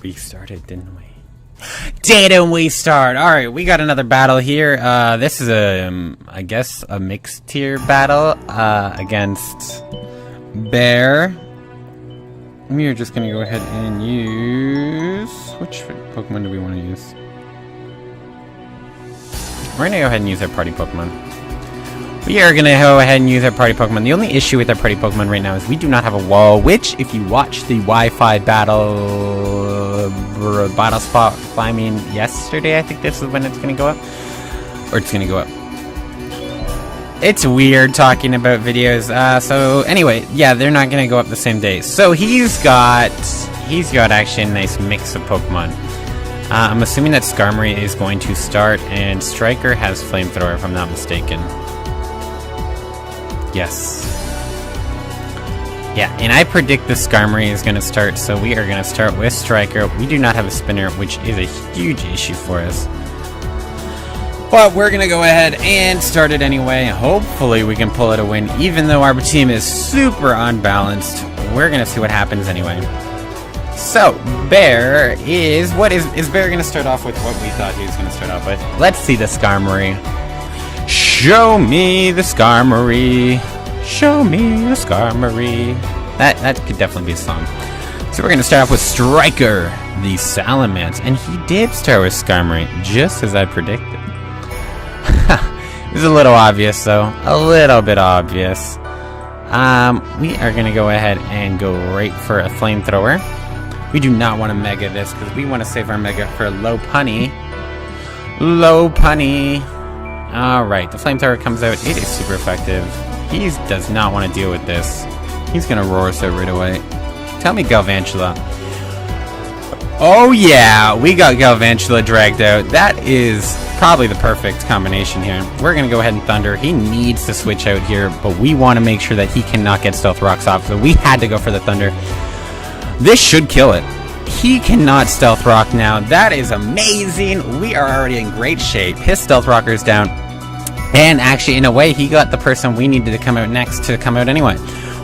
We started, didn't we? Didn't we start? Alright, we got another battle here. This is I guess a mixed tier battle, against Bear. We are just gonna go ahead and use... Which Pokemon do we want to use? We're gonna go ahead and use our party Pokemon. We are gonna go ahead and use our party Pokemon. The only issue with our party Pokemon right now is we do not have a wall, which, if you watch the Wi-Fi battle spot climbing yesterday, I think this is when it's gonna go up. Or it's gonna go up. It's weird talking about videos. So anyway, yeah, they're not gonna go up the same day. So he's got actually a nice mix of Pokemon. I'm assuming that Skarmory is going to start, and Striker has Flamethrower, if I'm not mistaken. Yes. Yeah, and I predict the Skarmory is going to start, so we are going to start with Striker. We do not have a spinner, which is a huge issue for us. But we're going to go ahead and start it anyway. Hopefully we can pull it a win, even though our team is super unbalanced. We're going to see what happens anyway. So, Bear is... Is Bear going to start off with what we thought he was going to start off with? Let's see the Skarmory. Show me the Skarmory. Show me the Skarmory. That could definitely be a song. So we're going to start off with Striker, the Salamence. And he did start with Skarmory, just as I predicted. It was a little obvious, though. A little bit obvious. We are going to go ahead and go right for a Flamethrower. We do not want to Mega this, because we want to save our Mega for Low Punny. Low Punny. Alright, the Flamethrower comes out. It is super effective. He does not want to deal with this. He's going to roar us out right away. Tell me Galvantula. Oh yeah, we got Galvantula dragged out. That is probably the perfect combination here. We're going to go ahead and Thunder. He needs to switch out here, but we want to make sure that he cannot get Stealth Rocks off, so we had to go for the Thunder. This should kill it. He cannot Stealth Rock now. That is amazing. We are already in great shape. His Stealth Rocker is down. And actually, in a way, he got the person we needed to come out next to come out anyway.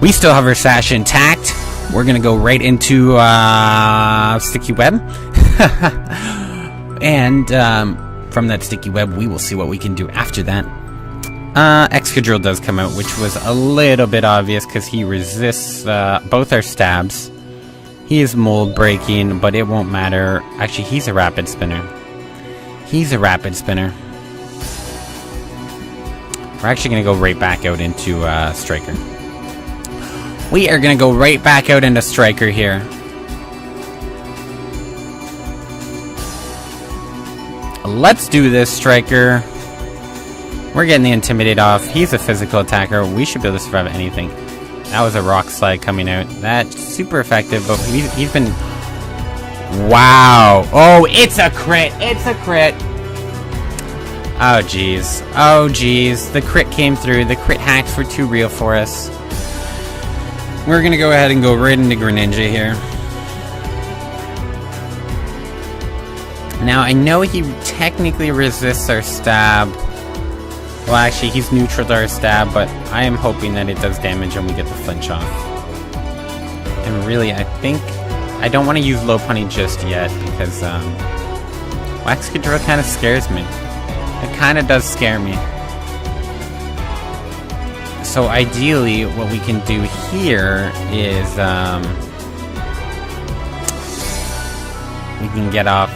We still have our Sash intact. We're going to go right into Sticky Web. And from that Sticky Web, we will see what we can do after that. Excadrill does come out, which was a little bit obvious because he resists both our stabs. He is mold breaking, but it won't matter. Actually, he's a Rapid Spinner. He's a Rapid Spinner. We're actually going to go right back out into Striker. We are going to go right back out into Striker here. Let's do this, Striker. We're getting the Intimidate off. He's a physical attacker. We should be able to survive anything. That was a Rock Slide coming out. That's super effective, but he's been... Wow. Oh, it's a crit. It's a crit. Oh, jeez. Oh, jeez. The crit came through. The crit hacks were too real for us. We're going to go ahead and go right into Greninja here. Now, I know he technically resists our stab. Well, actually, he's neutral to our stab, but I am hoping that it does damage and we get the flinch off. And really, I think... I don't want to use Low Punny just yet, because, Excadrill kind of scares me. It kind of does scare me. So, ideally, what we can do here is, we can get off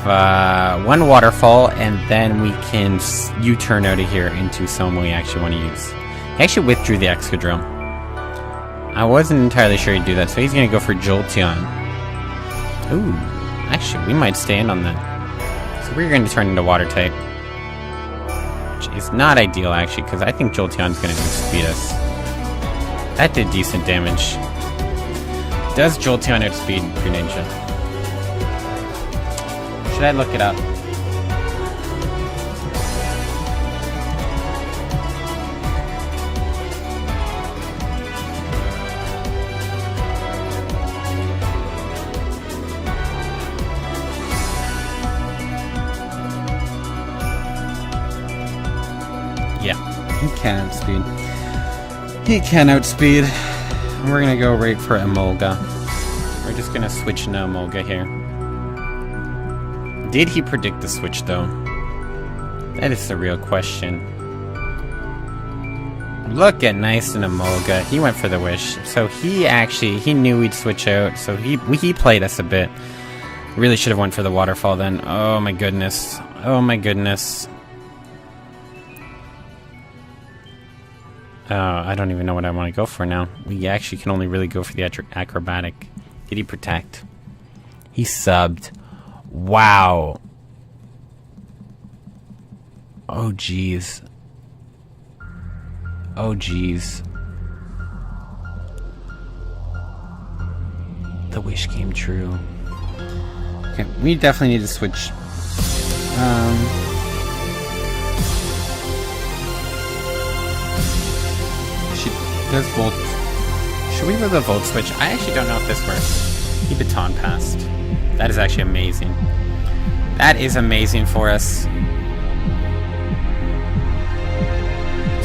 one Waterfall, and then we can U-turn out of here into someone we actually want to use. He actually withdrew the Excadrill. I wasn't entirely sure he'd do that, so he's going to go for Jolteon. Ooh, actually, we might stay in on that. So we're going to turn into Water-type. Which is not ideal, actually, because I think Jolteon's going to outspeed us. That did decent damage. Does Jolteon outspeed Greninja? Should I look it up? Yeah, he can outspeed. He can outspeed. We're gonna go right for Emolga. We're just gonna switch into Emolga here. Did he predict the switch, though? That is the real question. Look at Nice and Emolga. He went for the wish. So he knew we'd switch out. So he played us a bit. Really should have went for the waterfall then. Oh my goodness. Oh my goodness. I don't even know what I want to go for now. We actually can only really go for the acrobatic. Did he protect? He subbed. Wow. Oh jeez. Oh jeez. The wish came true. Okay, we definitely need to switch. She does volt. Should we move the volt switch? I actually don't know if this works. He baton passed. That is actually amazing. That is amazing for us.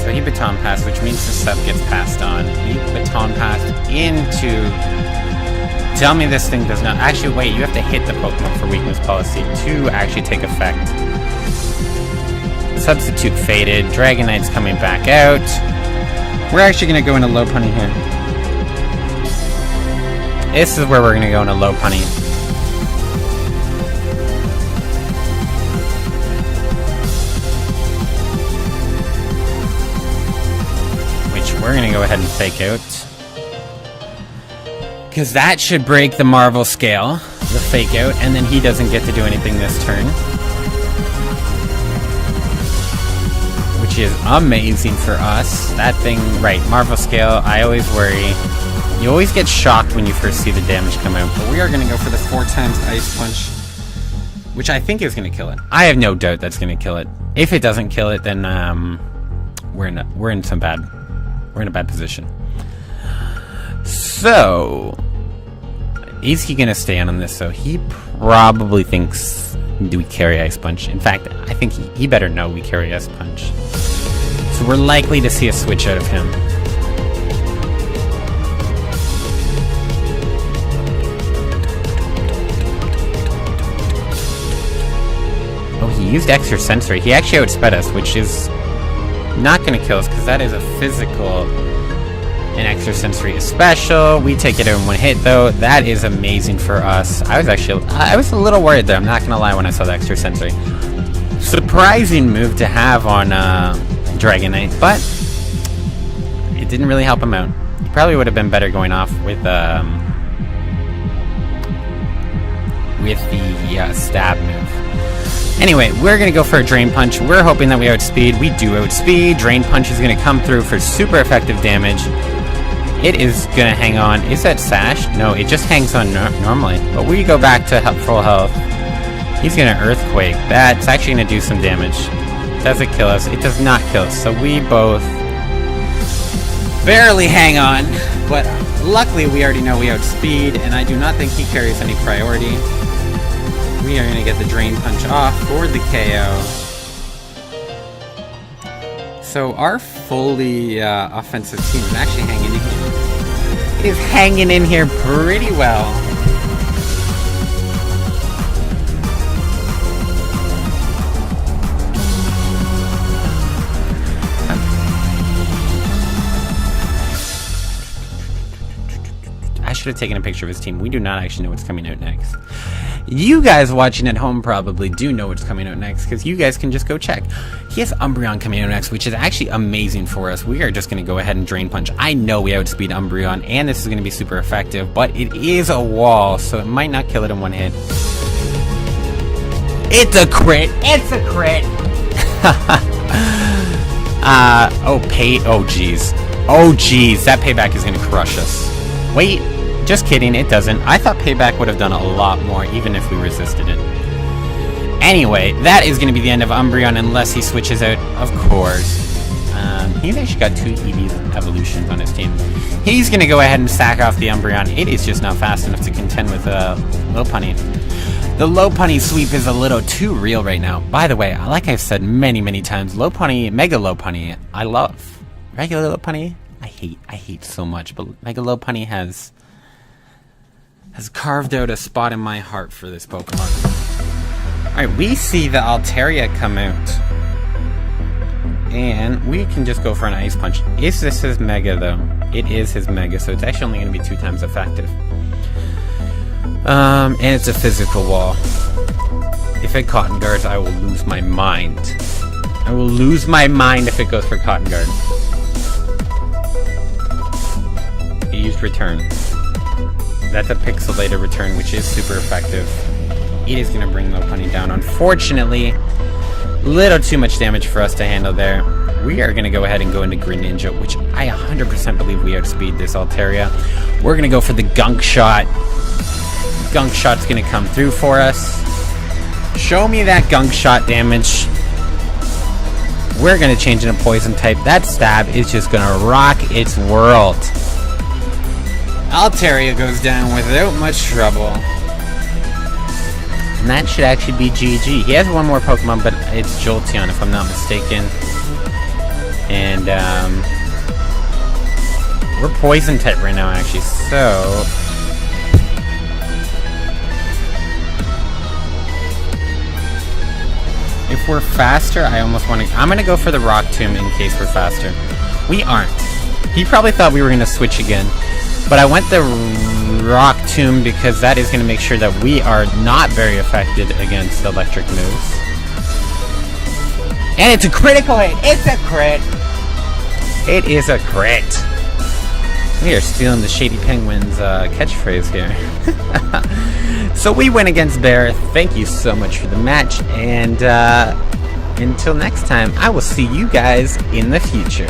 So he baton passed, which means the sub gets passed on. He baton passed into... Tell me this thing does not... Actually, wait, you have to hit the Pokemon for weakness policy to actually take effect. Substitute faded. Dragonite's coming back out. We're actually going to go into low punny here. This is where we're going to go into low punny. Which we're going to go ahead and fake out. Because that should break the Marvel scale, the fake out, and then he doesn't get to do anything this turn. Which is amazing for us. That thing, right, Marvel scale, I always worry. You always get shocked when you first see the damage come out. But we are going to go for the 4 times Ice Punch, which I think is going to kill it. I have no doubt that's going to kill it. If it doesn't kill it, then we're in a bad position. So, is he going to stay on this? So he probably thinks, do we carry Ice Punch? In fact, I think he better know we carry Ice Punch. So we're likely to see a switch out of him. Oh, he used Extrasensory. He actually outsped us, which is not going to kill us because that is a physical... An Extrasensory is special. We take it in one hit, though. That is amazing for us. I was a little worried there. I'm not going to lie when I saw the Extrasensory. Surprising move to have on Dragonite, but it didn't really help him out. He probably would have been better going off with the stab move. Anyway, we're going to go for a Drain Punch. We're hoping that we outspeed. We do outspeed. Drain Punch is going to come through for super effective damage. It is going to hang on. Is that Sash? No, it just hangs on normally. But we go back to full health. He's going to Earthquake. That's actually going to do some damage. Does it kill us? It does not kill us. So we both barely hang on. But luckily, we already know we outspeed. And I do not think he carries any priority. We are going to get the Drain Punch off for the KO. So our fully offensive team is actually hanging in here. It is hanging in here pretty well. I should have taken a picture of his team. We do not actually know what's coming out next. You guys watching at home probably do know what's coming out next, because you guys can just go check. He has Umbreon coming out next, which is actually amazing for us. We are just going to go ahead and Drain Punch. I know we outspeed Umbreon, and this is going to be super effective, but it is a wall, so it might not kill it in one hit. It's a crit! It's a crit! Oh geez. Oh geez, that payback is going to crush us. Wait. Just kidding, it doesn't. I thought payback would have done a lot more, even if we resisted it. Anyway, that is going to be the end of Umbreon, unless he switches out, of course. He's actually got 2 EV evolutions on his team. He's going to go ahead and sack off the Umbreon. It is just not fast enough to contend with Low Punny. The Low Punny sweep is a little too real right now. By the way, like I've said many, many times, Low Punny, Mega Low Punny, I love. Regular Low Punny, I hate so much, but Mega Low Punny has carved out a spot in my heart for this Pokemon. Alright, we see the Altaria come out. And we can just go for an Ice Punch. Is this his Mega, though? It is his Mega, so it's actually only going to be 2 times effective. And it's a physical wall. If it Cotton Guards, I will lose my mind. I will lose my mind if it goes for Cotton Guard. It used Return. That's a Pixelated Return, which is super effective. It is going to bring Lopunny down. Unfortunately, little too much damage for us to handle there. We are going to go ahead and go into Greninja, which I 100% believe we outspeed this Altaria. We're going to go for the Gunk Shot. Gunk Shot's going to come through for us. Show me that Gunk Shot damage. We're going to change into Poison type. That stab is just going to rock its world. Altaria goes down without much trouble. And that should actually be GG. He has one more Pokemon, but it's Jolteon, if I'm not mistaken. And, we're Poison type right now, actually, so... If we're faster, I almost want to... I'm going to go for the Rock Tomb in case we're faster. We aren't. He probably thought we were going to switch again. But I went the Rock Tomb because that is going to make sure that we are not very affected against electric moves. And it's a critical hit! It's a crit! It is a crit! We are stealing the Shady Penguin's catchphrase here. So we win against Bear. Thank you so much for the match. And until next time, I will see you guys in the future.